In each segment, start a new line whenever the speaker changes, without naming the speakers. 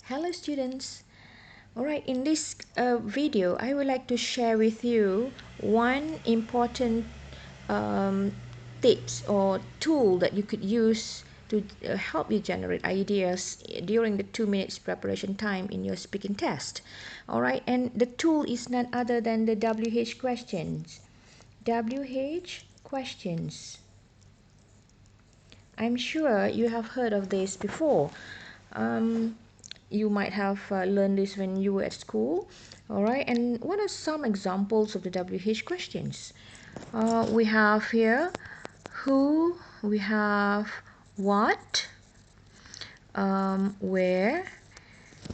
Hello students. Alright, in this video I would like to share with you one important tips or tool that you could use to help you generate ideas during the 2 minutes preparation time in your speaking test. Alright, and the tool is none other than the WH questions. WH questions. I'm sure you have heard of this before. You might have learned this when you were at school. Alright, and what are some examples of the WH questions? We have here who, we have what, where,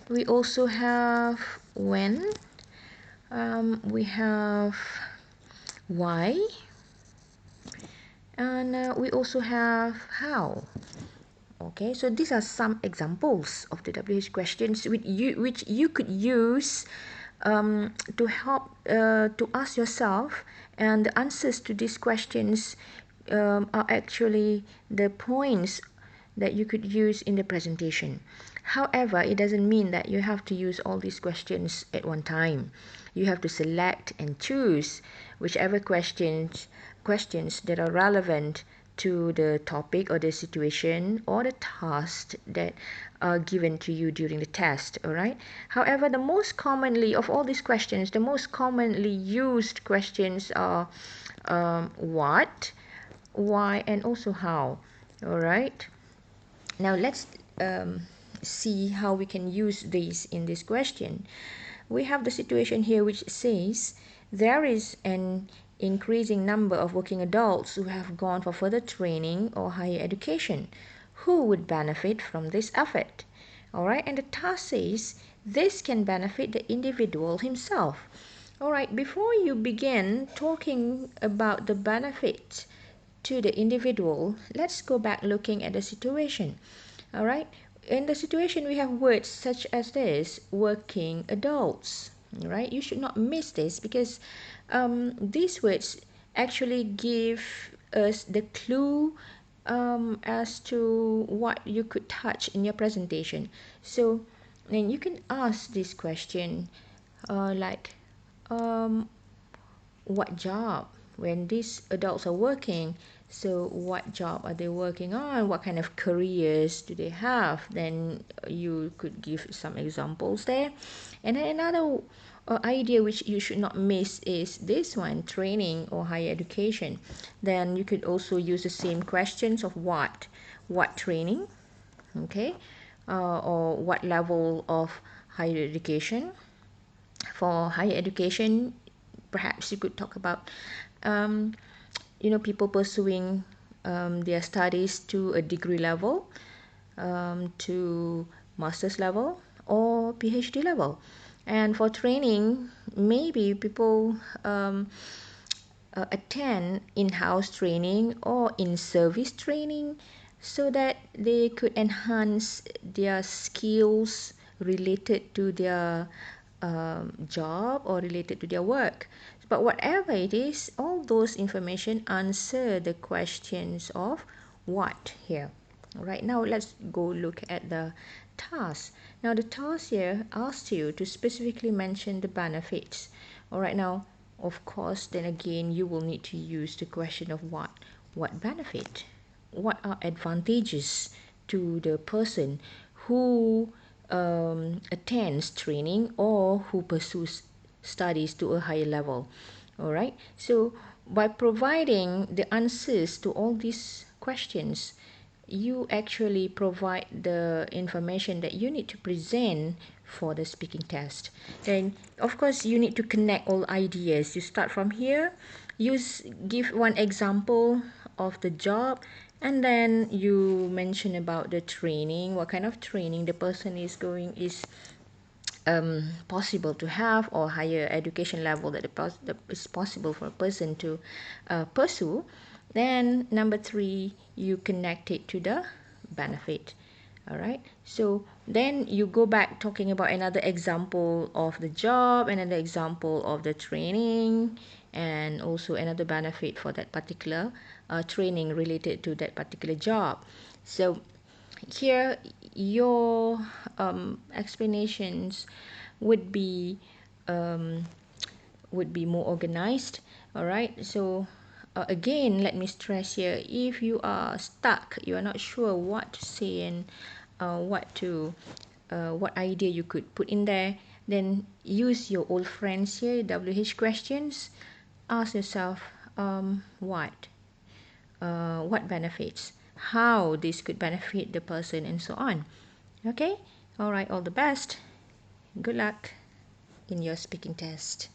we also have when, we have why, and we also have how. Okay, so these are some examples of the WH questions which you could use to help to ask yourself, and the answers to these questions are actually the points that you could use in the presentation. However, it doesn't mean that you have to use all these questions at one time. You have to select and choose whichever questions that are relevant to the topic or the situation or the task that are given to you during the test. All right. However, the most commonly of all these questions, the most commonly used questions are what, why, and also how. All right. Now let's see how we can use these in this question. We have the situation here which says there is an increasing number of working adults who have gone for further training or higher education. Who would benefit from this effort? Alright, and the task says this can benefit the individual himself. Alright, before you begin talking about the benefit to the individual, let's go back looking at the situation. Alright, in the situation we have words such as this, working adults. Right, you should not miss this because these words actually give us the clue as to what you could touch in your presentation. So then you can ask this question like what job, when these adults are working, so what job are they working on, what kind of careers do they have, then you could give some examples there. And then another idea which you should not miss is this one, training or higher education. Then you could also use the same questions of what training, okay, or what level of higher education. For higher education, perhaps you could talk about people pursuing their studies to a degree level, to master's level or PhD level. And for training, maybe people attend in-house training or in-service training so that they could enhance their skills related to their job or related to their work. But whatever it is, all those information answer the questions of what here. Right now, let's go look at the task. Now, the task here asks you to specifically mention the benefits. All right, now, of course, then again, you will need to use the question of what. What benefit? What are advantages to the person who attends training or who pursues studies to a higher level? All right, so by providing the answers to all these questions, you actually provide the information that you need to present for the speaking test. Then of course you need to connect all ideas. You start from here, give one example of the job, and then you mention about the training, what kind of training the person is possible to have, or higher education level that is possible for a person to pursue. Then number 3, you connect it to the benefit. All right, so then you go back talking about another example of the job, another example of the training, and also another benefit for that particular training related to that particular job. So here your explanations would be um, more organized. All right, so again, let me stress here, if you are stuck, you are not sure what to say and what idea you could put in there, then use your old friends here, WH questions. Ask yourself what benefits, how this could benefit the person, and so on. Okay, all right, all the best. Good luck in your speaking test.